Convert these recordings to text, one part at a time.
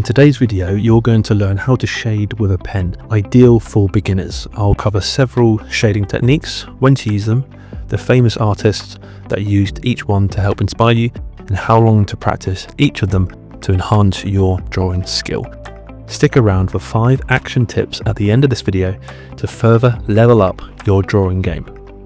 In today's video, you're going to learn how to shade with a pen, ideal for beginners. I'll cover several shading techniques, when to use them, the famous artists that used each one to help inspire you, and how long to practice each of them to enhance your drawing skill. Stick around for 5 action tips at the end of this video to further level up your drawing game.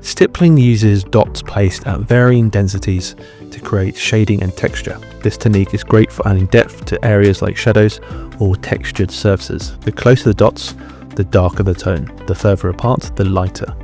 Stippling uses dots placed at varying densities to create shading and texture. This technique is great for adding depth to areas like shadows or textured surfaces. The closer the dots, the darker the tone. The further apart, the lighter.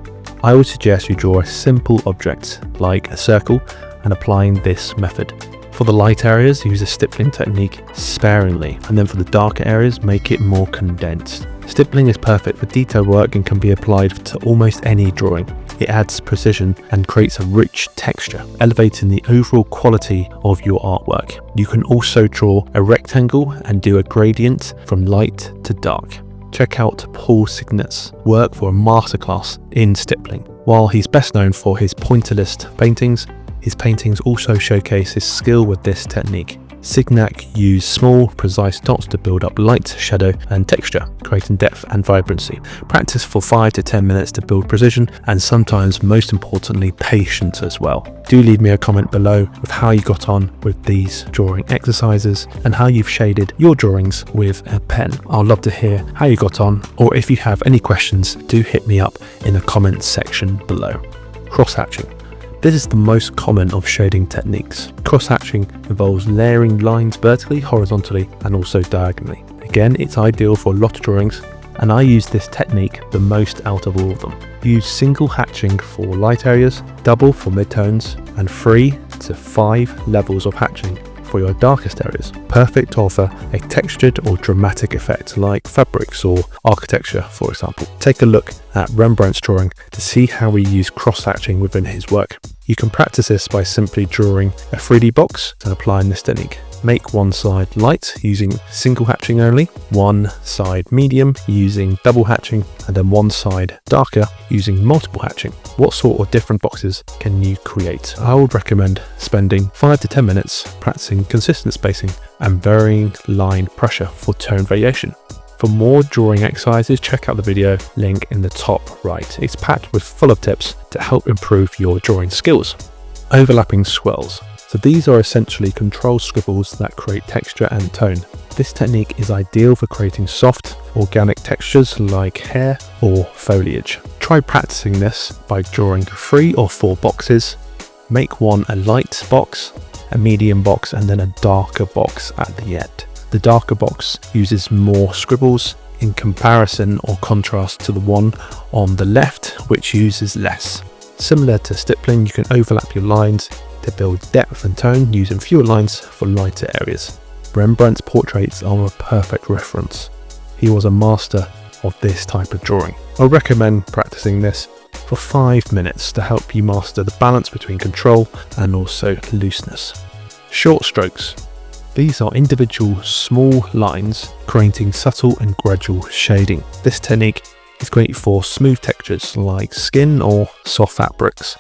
I would suggest you draw a simple object like a circle and applying this method. For the light areas, use the stippling technique sparingly, and then for the darker areas, make it more condensed. Stippling is perfect for detailed work and can be applied to almost any drawing. It adds precision and creates a rich texture, elevating the overall quality of your artwork. You can also draw a rectangle and do a gradient from light to dark. Check out Paul Signet's work for a masterclass in stippling. While he's best known for his pointillist paintings, his paintings also showcase his skill with this technique. Signac used small, precise dots to build up light, shadow and texture, creating depth and vibrancy. Practice for 5 to 10 minutes to build precision and sometimes, most importantly, patience as well. Do leave me a comment below with how you got on with these drawing exercises and how you've shaded your drawings with a pen. I'd love to hear how you got on, or if you have any questions, do hit me up in the comments section below. Cross-hatching. This is the most common of shading techniques. Cross-hatching involves layering lines vertically, horizontally and also diagonally. Again, it's ideal for a lot of drawings and I use this technique the most out of all of them. Use single hatching for light areas, double for midtones and 3 to 5 levels of hatching for your darkest areas. Perfect to offer a textured or dramatic effect like fabrics or architecture, for example. Take a look at Rembrandt's drawing to see how he used cross-hatching within his work. You can practice this by simply drawing a 3D box and applying this technique. Make one side light using single hatching only, one side medium using double hatching, and then one side darker using multiple hatching. What sort of different boxes can you create? I would recommend spending 5 to 10 minutes practicing consistent spacing and varying line pressure for tone variation. For more drawing exercises, check out the video link in the top right. It's packed with full of tips to help improve your drawing skills. Overlapping swirls. So these are essentially control scribbles that create texture and tone. This technique is ideal for creating soft, organic textures like hair or foliage. Try practicing this by drawing 3 or 4 boxes. Make one a light box, a medium box and then a darker box at the end. The darker box uses more scribbles in comparison or contrast to the one on the left, which uses less. Similar to stippling, you can overlap your lines to build depth and tone using fewer lines for lighter areas. Rembrandt's portraits are a perfect reference. He was a master of this type of drawing. I recommend practicing this for 5 minutes to help you master the balance between control and also looseness. Short strokes. These are individual small lines creating subtle and gradual shading. This technique is great for smooth textures like skin or soft fabrics.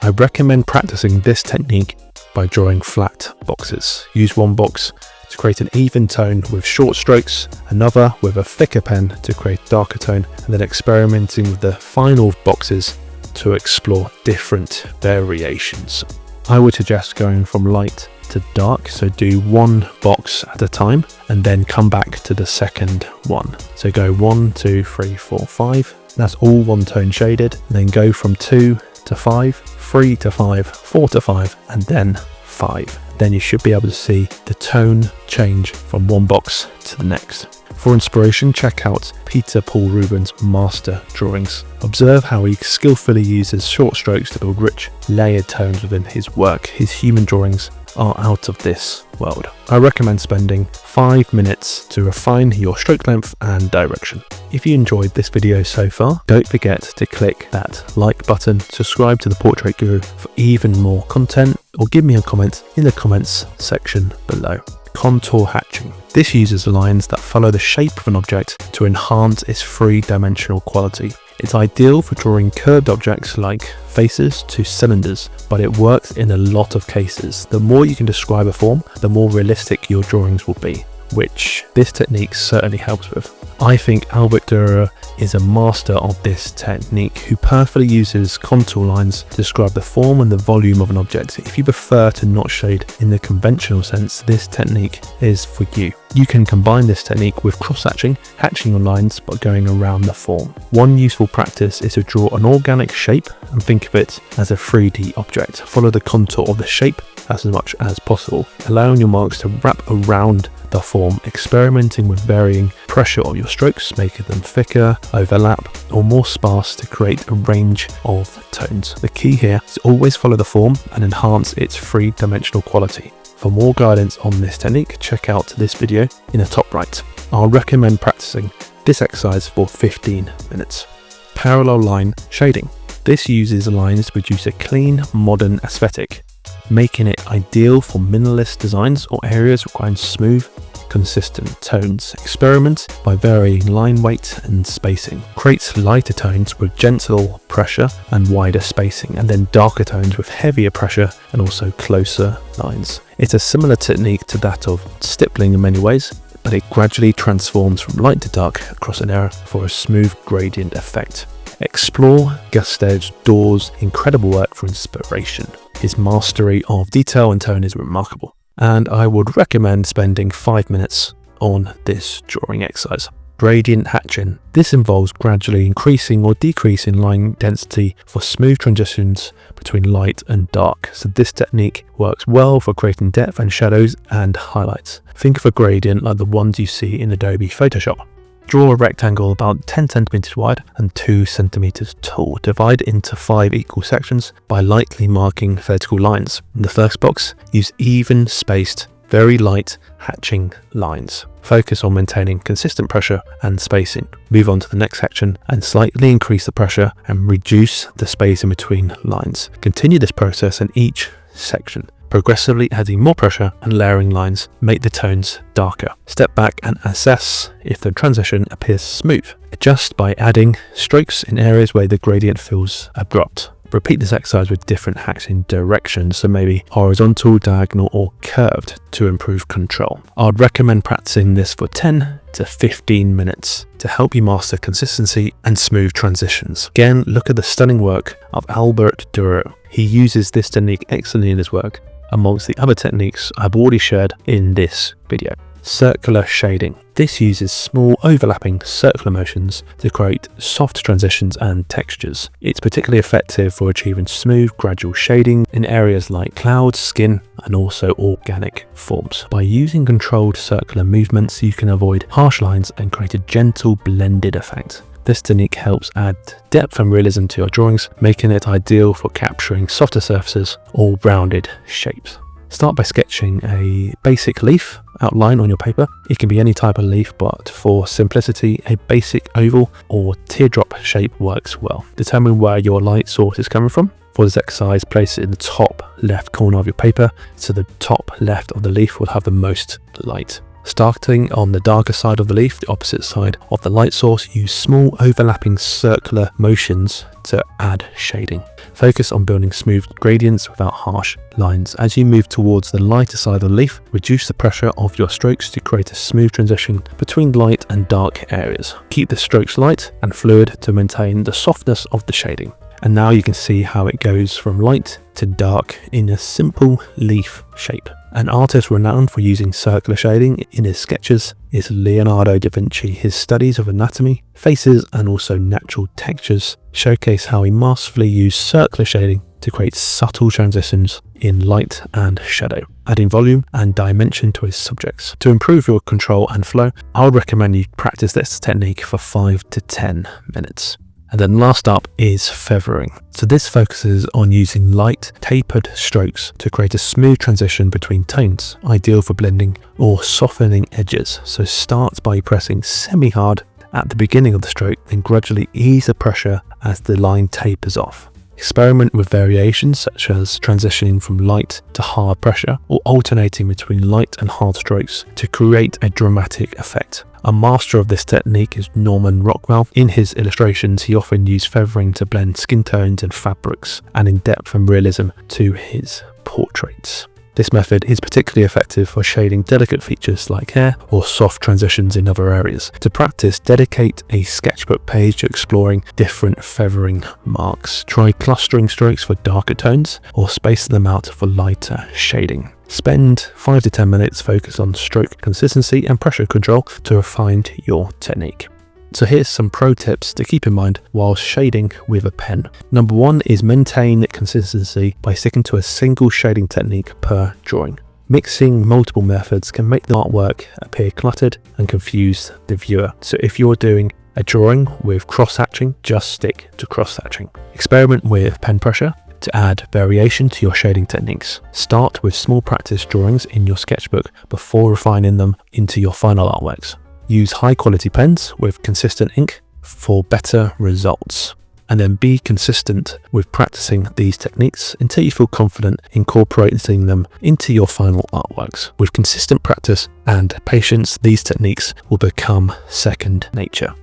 I recommend practicing this technique by drawing flat boxes. Use one box to create an even tone with short strokes, another with a thicker pen to create darker tone, and then experimenting with the final boxes to explore different variations. I would suggest going from light to dark, so do one box at a time and then come back to the second one. So go 1, 2, 3, 4, 5. That's all one tone shaded. And then go from 2 to 5, 3 to 5, 4 to 5, and then 5. Then you should be able to see the tone change from one box to the next. For inspiration, check out Peter Paul Rubens' master drawings. Observe how he skillfully uses short strokes to build rich, layered tones within his work. His human drawings are out of this world. I recommend spending 5 minutes to refine your stroke length and direction. If you enjoyed this video so far, don't forget to click that like button, subscribe to the Portrait Guru for even more content, or give me a comment in the comments section below. Contour hatching. This uses lines that follow the shape of an object to enhance its 3-dimensional quality. It's ideal for drawing curved objects like faces to cylinders, but it works in a lot of cases. The more you can describe a form, the more realistic your drawings will be. which this technique certainly helps with. I think Albrecht Dürer is a master of this technique who perfectly uses contour lines to describe the form and the volume of an object. If you prefer to not shade in the conventional sense, this technique is for you. You can combine this technique with cross-hatching, hatching on lines but going around the form. One useful practice is to draw an organic shape and think of it as a 3D object. Follow the contour of the shape as much as possible, allowing your marks to wrap around the form, experimenting with varying pressure of your strokes, making them thicker, overlap, or more sparse to create a range of tones. The key here is to always follow the form and enhance its three-dimensional quality. For more guidance on this technique, check out this video in the top right. I'll recommend practicing this exercise for 15 minutes. Parallel line shading. This uses lines to produce a clean, modern aesthetic, making it ideal for minimalist designs or areas requiring smooth, consistent tones. Experiment by varying line weight and spacing. Create lighter tones with gentle pressure and wider spacing, and then darker tones with heavier pressure and also closer lines. It's a similar technique to that of stippling in many ways, but it gradually transforms from light to dark across an area for a smooth gradient effect. Explore Gustave Dore's incredible work for inspiration. His mastery of detail and tone is remarkable, and I would recommend spending 5 minutes on this drawing exercise. Gradient hatching. This involves gradually increasing or decreasing line density for smooth transitions between light and dark. So this technique works well for creating depth and shadows and highlights. Think of a gradient like the ones you see in Adobe Photoshop. Draw a rectangle about 10 centimeters wide and 2 centimeters tall. Divide into 5 equal sections by lightly marking vertical lines. In the first box, use even spaced, very light hatching lines. Focus on maintaining consistent pressure and spacing. Move on to the next section and slightly increase the pressure and reduce the space in between lines. Continue this process in each section, progressively adding more pressure and layering lines make the tones darker. Step back and assess if the transition appears smooth. Adjust by adding strokes in areas where the gradient feels abrupt. Repeat this exercise with different hatching directions, so maybe horizontal, diagonal, or curved to improve control. I'd recommend practicing this for 10 to 15 minutes to help you master consistency and smooth transitions. Again, look at the stunning work of Albrecht Dürer. He uses this technique excellently in his work, amongst the other techniques I've already shared in this video. Circular shading. This uses small overlapping circular motions to create soft transitions and textures. It's particularly effective for achieving smooth, gradual shading in areas like clouds, skin, and also organic forms. By using controlled circular movements, you can avoid harsh lines and create a gentle blended effect. This technique helps add depth and realism to your drawings, making it ideal for capturing softer surfaces or rounded shapes. Start by sketching a basic leaf outline on your paper. It can be any type of leaf, but for simplicity, a basic oval or teardrop shape works well. Determine where your light source is coming from. For this exercise, place it in the top left corner of your paper, so the top left of the leaf will have the most light. Starting on the darker side of the leaf, the opposite side of the light source, use small overlapping circular motions to add shading. Focus on building smooth gradients without harsh lines. As you move towards the lighter side of the leaf, reduce the pressure of your strokes to create a smooth transition between light and dark areas. Keep the strokes light and fluid to maintain the softness of the shading. And now you can see how it goes from light to dark in a simple leaf shape. An artist renowned for using circular shading in his sketches is Leonardo da Vinci. His studies of anatomy, faces, and also natural textures showcase how he masterfully used circular shading to create subtle transitions in light and shadow, adding volume and dimension to his subjects. To improve your control and flow, I would recommend you practice this technique for 5 to 10 minutes. And then last up is feathering. So this focuses on using light, tapered strokes to create a smooth transition between tones, ideal for blending or softening edges. So start by pressing semi-hard at the beginning of the stroke, then gradually ease the pressure as the line tapers off. Experiment with variations such as transitioning from light to hard pressure or alternating between light and hard strokes to create a dramatic effect. A master of this technique is Norman Rockwell. In his illustrations, he often used feathering to blend skin tones and fabrics, adding depth and realism to his portraits. This method is particularly effective for shading delicate features like hair or soft transitions in other areas. To practice, dedicate a sketchbook page to exploring different feathering marks. Try clustering strokes for darker tones or space them out for lighter shading. Spend 5 to 10 minutes focused on stroke consistency and pressure control to refine your technique. So here's some pro tips to keep in mind while shading with a pen. Number 1 is maintain consistency by sticking to a single shading technique per drawing. Mixing multiple methods can make the artwork appear cluttered and confuse the viewer. So if you're doing a drawing with cross-hatching, just stick to cross-hatching. Experiment with pen pressure to add variation to your shading techniques. Start with small practice drawings in your sketchbook before refining them into your final artworks. Use high quality pens with consistent ink for better results. And then be consistent with practicing these techniques until you feel confident incorporating them into your final artworks. With consistent practice and patience, these techniques will become second nature.